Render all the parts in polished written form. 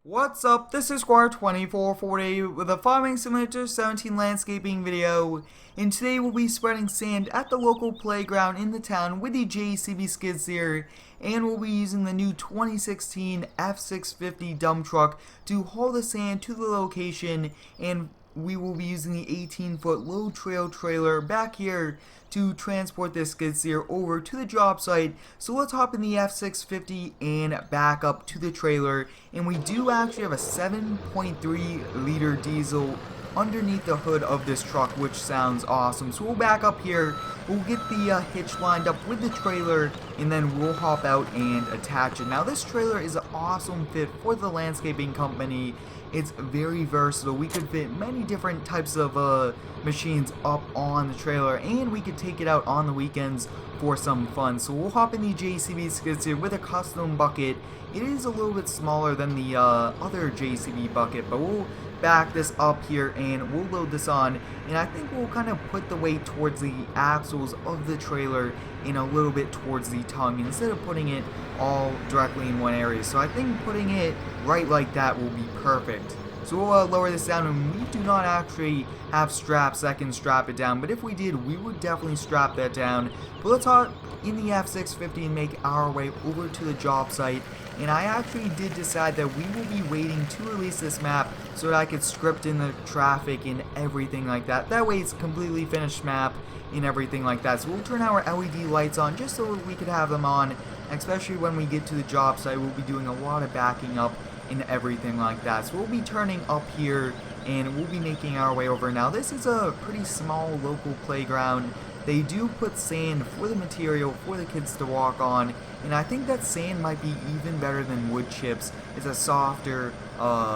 What's up? This is Squire2440 with a Farming Simulator 17 landscaping video, and today we'll be spreading sand at the local playground in the town with the JCB Skidsteer, and we'll be using the new 2016 F650 dump truck to haul the sand to the location, and we will be using the 18-foot low trail trailer back here to transport this skid steer over to the job site. So let's hop in the F650 and back up to the trailer. And we do actually have a 7.3 liter diesel underneath the hood of this truck, which sounds awesome. So we'll back up here, we'll get the hitch lined up with the trailer, and then we'll hop out and attach it. Now this trailer is an awesome fit for the landscaping company. It's very versatile. We could fit many different types of machines up on the trailer, and we could take it out on the weekends for some fun. So we'll hop in the JCB Skidsteer with a custom bucket. It is a little bit smaller than the other JCB bucket, but we'll back this up here and we'll load this on, and I think we'll kind of put the weight towards the axles of the trailer and a little bit towards the tongue instead of putting it all directly in one area. So I think putting it right like that will be perfect. So we'll lower this down, and we do not actually have straps that can strap it down, but if we did, we would definitely strap that down. But let's hop in the F650 and make our way over to the job site. And I actually did decide that we will be waiting to release this map so that I could script in the traffic and everything like that. That way it's a completely finished map and everything like that. So we'll turn our LED lights on just so we could have them on, especially when we get to the job site. We'll be doing a lot of backing up and everything like that. So we'll be turning up here and we'll be making our way over. Now this is a pretty small local playground. They do put sand for the material for the kids to walk on, and I think that sand might be even better than wood chips. It's a softer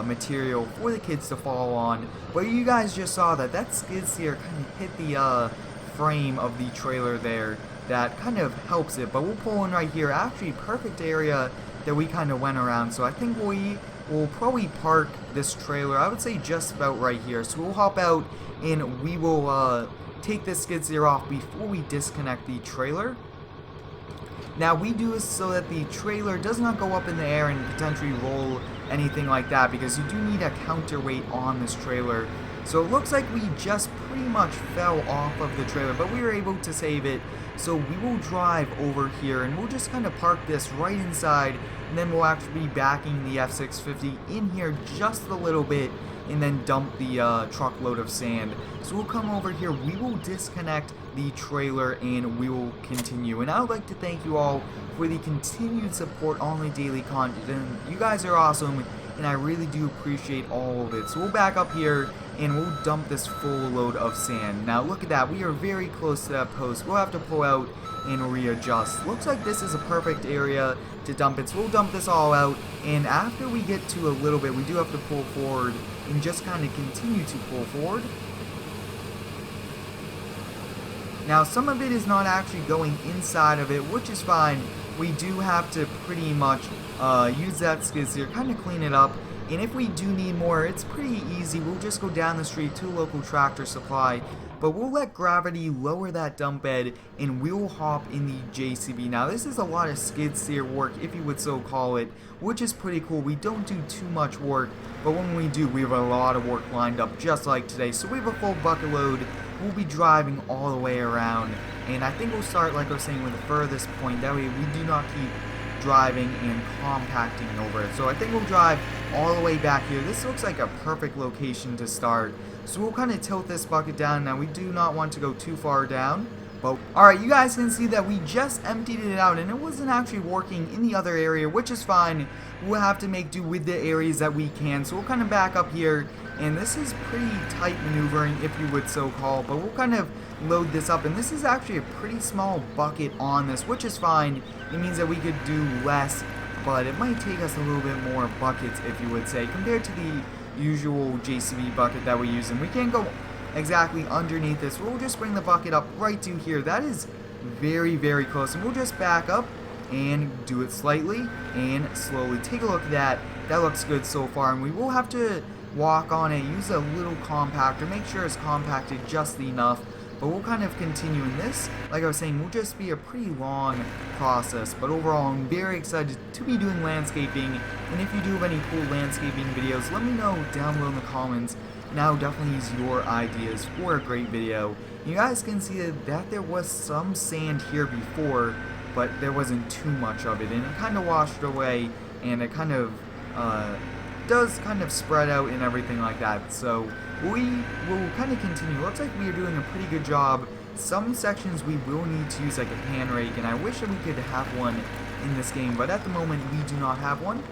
material for the kids to fall on. But you guys just saw that skid steer kind of hit the frame of the trailer there. That kind of helps it, but we'll pull in right here. Actually, perfect area that we kind of went around. So I think we will probably park this trailer, I would say just about right here. So we'll hop out and we will take this skid steer off before we disconnect the trailer. Now we do this so that the trailer does not go up in the air and potentially roll anything like that, because you do need a counterweight on this trailer. So it looks like we just pretty much fell off of the trailer, but we were able to save it. So we will drive over here and we'll just kind of park this right inside, and then we'll actually be backing the F650 in here just a little bit and then dump the truckload of sand. So we'll come over here, we will disconnect the trailer, and we will continue. And I would like to thank you all for the continued support on the daily content. You guys are awesome, and I really do appreciate all of it. So we'll back up here and we'll dump this full load of sand. Now look at that, we are very close to that post. We'll have to pull out and readjust. Looks like this is a perfect area to dump it, so we'll dump this all out, and after we get to a little bit, we do have to pull forward and just kind of continue to pull forward. Now some of it is not actually going inside of it, which is fine. We do have to pretty much use that skid steer, kind of clean it up, and if we do need more, it's pretty easy. We'll just go down the street to a local tractor supply, but we'll let gravity lower that dump bed and we'll hop in the JCB. Now this is a lot of skid steer work, if you would so call it, which is pretty cool. We don't do too much work, but when we do, we have a lot of work lined up just like today. So we have a full bucket load. We'll be driving all the way around, and I think we'll start, like I was saying, with the furthest point. That way we do not keep driving and compacting over it. So I think we'll drive all the way back here. This looks like a perfect location to start. So we'll kind of tilt this bucket down. Now we do not want to go too far down. But alright, you guys can see that we just emptied it out and it wasn't actually working in the other area, which is fine. We'll have to make do with the areas that we can. So we'll kind of back up here, and this is pretty tight maneuvering, if you would so call, but we'll kind of load this up, and this is actually a pretty small bucket on this, which is fine. It means that we could do less, but it might take us a little bit more buckets, if you would say, compared to the usual JCB bucket that we use. And we can't go exactly underneath this. We'll just bring the bucket up right to here. That is very, very close, and we'll just back up and do it slightly and slowly. Take a look at that. That looks good so far, and we will have to walk on it, use a little compactor, make sure it's compacted just enough but we'll kind of continue in this. Like I was saying, will just be a pretty long process, but overall I'm very excited to be doing landscaping, and if you do have any cool landscaping videos, let me know down below in the comments, and I'll definitely use your ideas for a great video. You guys can see that there was some sand here before, but there wasn't too much of it, and it kind of washed away, and it kind of does kind of spread out and everything like that. So we will kind of continue. Looks like we are doing a pretty good job. Some sections we will need to use like a pan rake, and I wish that we could have one in this game, but at the moment we do not have one.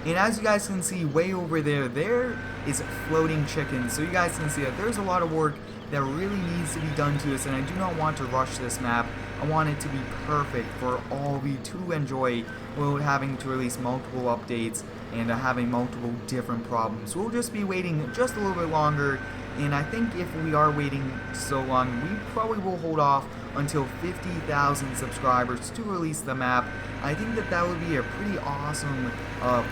And as you guys can see way over there, there is floating chickens. So you guys can see that there's a lot of work that really needs to be done to this, and I do not want to rush this map. I want it to be perfect for all of you to enjoy without having to release multiple updates and having multiple different problems. We'll just be waiting just a little bit longer, and I think if we are waiting so long, we probably will hold off until 50,000 subscribers to release the map. I think that that would be a pretty awesome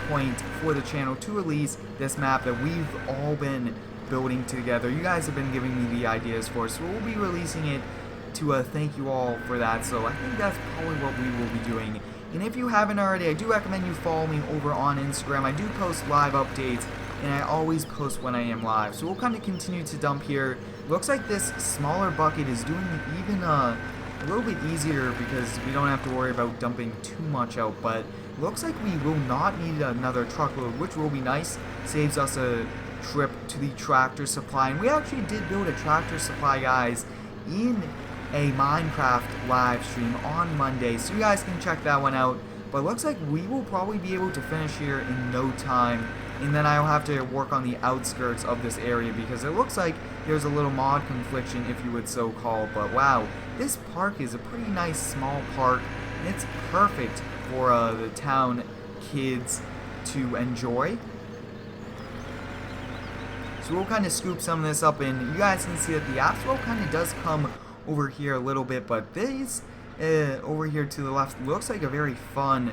point for the channel to release this map that we've all been building together. You guys have been giving me the ideas for, so we'll be releasing it to thank you all for that. So I think that's probably what we will be doing. And if you haven't already, I do recommend you follow me over on Instagram. I do post live updates, and I always post when I am live. So we'll kind of continue to dump here. Looks like this smaller bucket is doing even a little bit easier because we don't have to worry about dumping too much out. But looks like we will not need another truckload, which will be nice. Saves us a trip to the tractor supply. And we actually did build a tractor supply, guys, in a Minecraft live stream on Monday, so you guys can check that one out. But looks like we will probably be able to finish here in no time, and then I'll have to work on the outskirts of this area because it looks like there's a little mod confliction, if you would so call. But wow, this park is a pretty nice small park, and it's perfect for the town kids to enjoy. So we'll kind of scoop some of this up, and you guys can see that the asphalt kind of does come over here a little bit, but this over here to the left looks like a very fun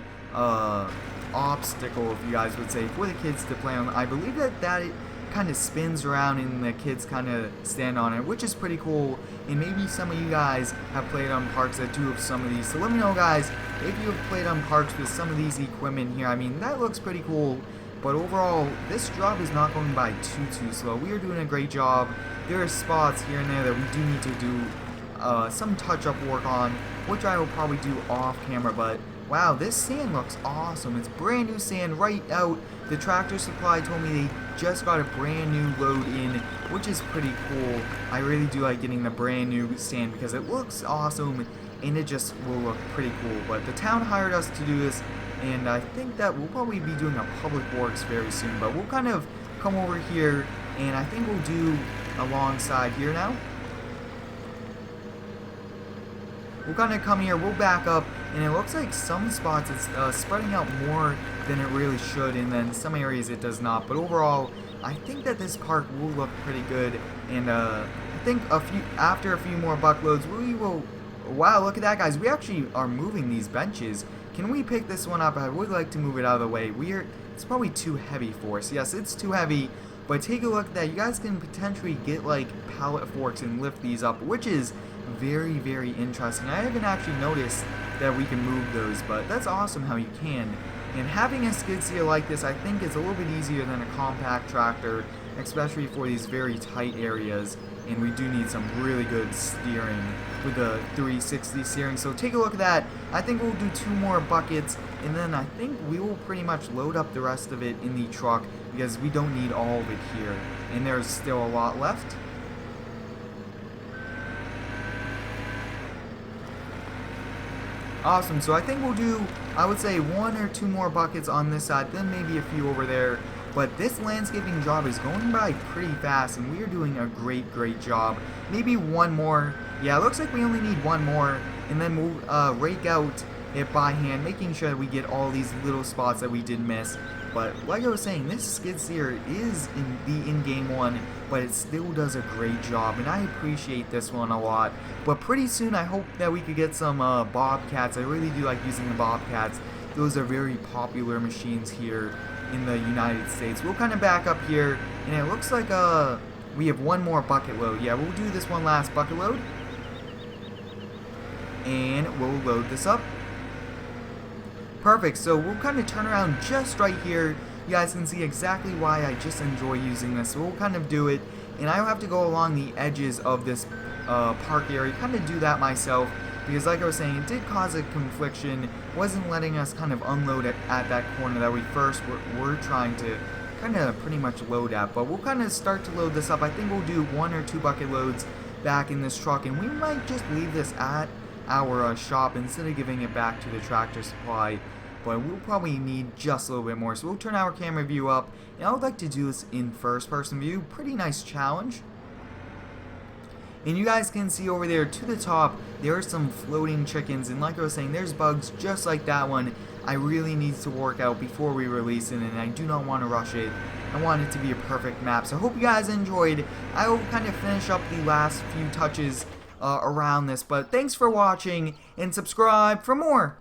obstacle, if you guys would say, for the kids to play on. I believe that it kind of spins around and the kids kind of stand on it, which is pretty cool. And maybe some of you guys have played on parks that do have some of these, so let me know, guys, if you have played on parks with some of these equipment here. I mean, that looks pretty cool. But overall, this job is not going by too slow. We are doing a great job. There are spots here and there that we do need to do some touch-up work on, which I will probably do off camera. But wow, this sand looks awesome. It's brand new sand right out. The tractor supply told me they just got a brand new load in, which is pretty cool. I really do like getting the brand new sand because it looks awesome and it just will look pretty cool. But the town hired us to do this, and I think that we'll probably be doing a public works very soon. But we'll kind of come over here, and I think we'll do alongside here now. We'll kind of come here, we'll back up, and it looks like some spots it's spreading out more than it really should, and then some areas it does not. But overall, I think that this park will look pretty good, and I think after a few more buckloads, we will. Wow, look at that, guys! We actually are moving these benches. Can we pick this one up? I would like to move it out of the way. It's probably too heavy for us. Yes, it's too heavy. But take a look at that. You guys can potentially get like pallet forks and lift these up, which is very interesting. I haven't actually noticed that we can move those, but that's awesome how you can. And having a skid steer like this, I think, is a little bit easier than a compact tractor, especially for these very tight areas. And we do need some really good steering with the 360 steering. So take a look at that. I think we'll do 2 more buckets, and then I think we will pretty much load up the rest of it in the truck because we don't need all of it here. And there's still a lot left. Awesome, so I think we'll do, I would say, 1 or 2 more buckets on this side, then maybe a few over there. But this landscaping job is going by pretty fast, and we are doing a great job. Maybe 1 more. Yeah, it looks like we only need 1 more, and then we'll rake out it by hand, making sure that we get all these little spots that we did miss. But like I was saying, this skid steer is in the in-game one, but it still does a great job, and I appreciate this one a lot. But pretty soon, I hope that we could get some Bobcats. I really do like using the Bobcats. Those are very popular machines here in the United States. We'll kind of back up here, and it looks like We have one more bucket load. Yeah, we'll do this one last bucket load. And we'll load this up. Perfect, so we'll kind of turn around just right here. You guys can see exactly why I just enjoy using this. So we'll kind of do it, and I have to go along the edges of this park area, kind of do that myself, because like I was saying, it did cause a confliction, wasn't letting us kind of unload it at that corner that we first were trying to kind of pretty much load at. But we'll kind of start to load this up. I think we'll do 1 or 2 bucket loads back in this truck, and we might just leave this at our shop instead of giving it back to the Tractor Supply. But we'll probably need just a little bit more, so we'll turn our camera view up, and I would like to do this in first person view. Pretty nice challenge. And you guys can see over there to the top, there are some floating chickens, and like I was saying, there's bugs just like that one. I really need to work out before we release it, and I do not want to rush it. I want it to be a perfect map, so I hope you guys enjoyed. I will kind of finish up the last few touches around this, but thanks for watching, and subscribe for more.